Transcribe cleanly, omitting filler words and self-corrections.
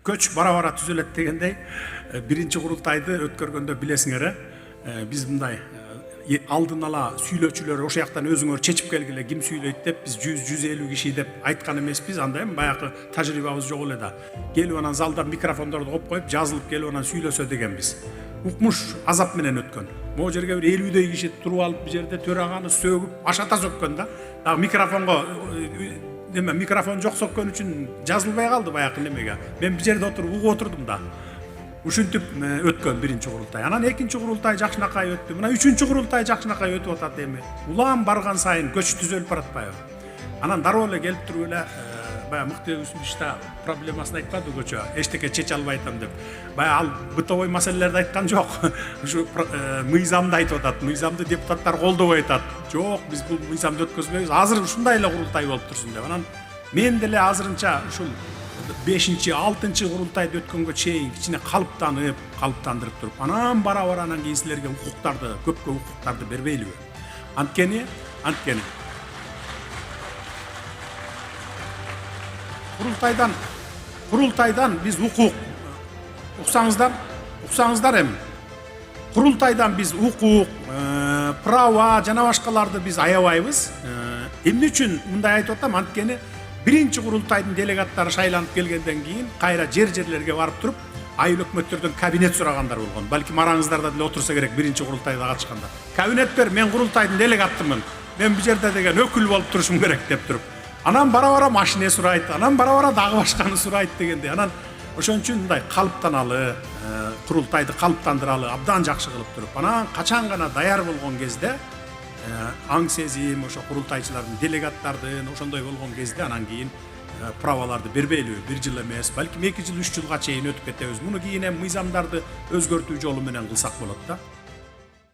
көч бара түзөлөт дегендей, биринчи курултайды өткөргөндө билесиңер, биз мындай алдын ала сүйлөөчүлөр ошол жактан өзүңөр чечип келгиле, ким сүйлөйт деп биз 100-150 киши деп айткан эмеспиз. Андай баягы тажрыйбабыз жок эле да. Келип анан залда микрофондорду коюп жазылып келип анан сүйлөсө дегенбиз. Укмуш азап менен өткөн. Могу жерге бир 50дөй киши туруп алып бир жерде төраганы сөгүп, ашата сөккөн да. Дагы микрофонго микрофон жок сөккөн үчүн жазылбай калды баягы немеге. Мен бир жерде отуруп угуп отурдум да. Ушинтип өткөн биринчи курултай. Анан экинчи курултай жакшынакай өттү. Мына үчүнчү курултай жакшынакай өтүп атат эми. Улам барган сайын көч түзөлүп баратпайбы? Анан дароо эле келип туруп эле баягы мыкты Үсүнбүшта проблемасын айтпады көчө. Эчтеке чече албай атам деп. Баягы ал бытовой маселелерди айткан жок. Ушу мыйзамды айтып атат. Мыйзамды депутаттар колдобой атат. Жок, биз бул мыйзамды өткөзбөйбүз. Азыр ушундай эле курултай болуп турсун деп. Анан мен деле азырынча ушул 5-6 курултайды өткөнгө чейин кичине калыптандырып туруп, анан бара анан кийин силерге укуктарды, көпкө укуктарды бербейлиби? Анткени курултайдан биз уксаңыздар эми. Курултайдан биз укук, права жана башкаларды биз аябайбыз. Эмне үчүн мындай айтып атам? Анткени биринчи курултайдын делегаттары шайланып келгенден кийин кайра жерлерге барып туруп, айыл өкмөттөрдөн кабинет сурагандар болгон. Балким араңыздарда деле отурса керек биринчи курултайда катышканда. Кабинет бер, мен курултайдын делегаттымын. Мен бул жерде деген өкүл болуп турушум керек деп туруп. Анан бара машине сурайт, анан бара дагы башканы сурайт дегенде. Анан ошон үчүн мындай калыптаналы, курултайды калыптандыралы абдан жакшы кылып туруп, анан качан гана даяр болгон кезде аң сезим ошо курултайчылардын, делегаттардын ошондой болгон кезде анан кийин праваларды бербейлиби? 1 жыл эмес, балким 2 жыл, 3 жылга чейин өтүп кетебиз. Муну кийин эми мыйзамдарды өзгөртүү жолу менен кылсак болот да.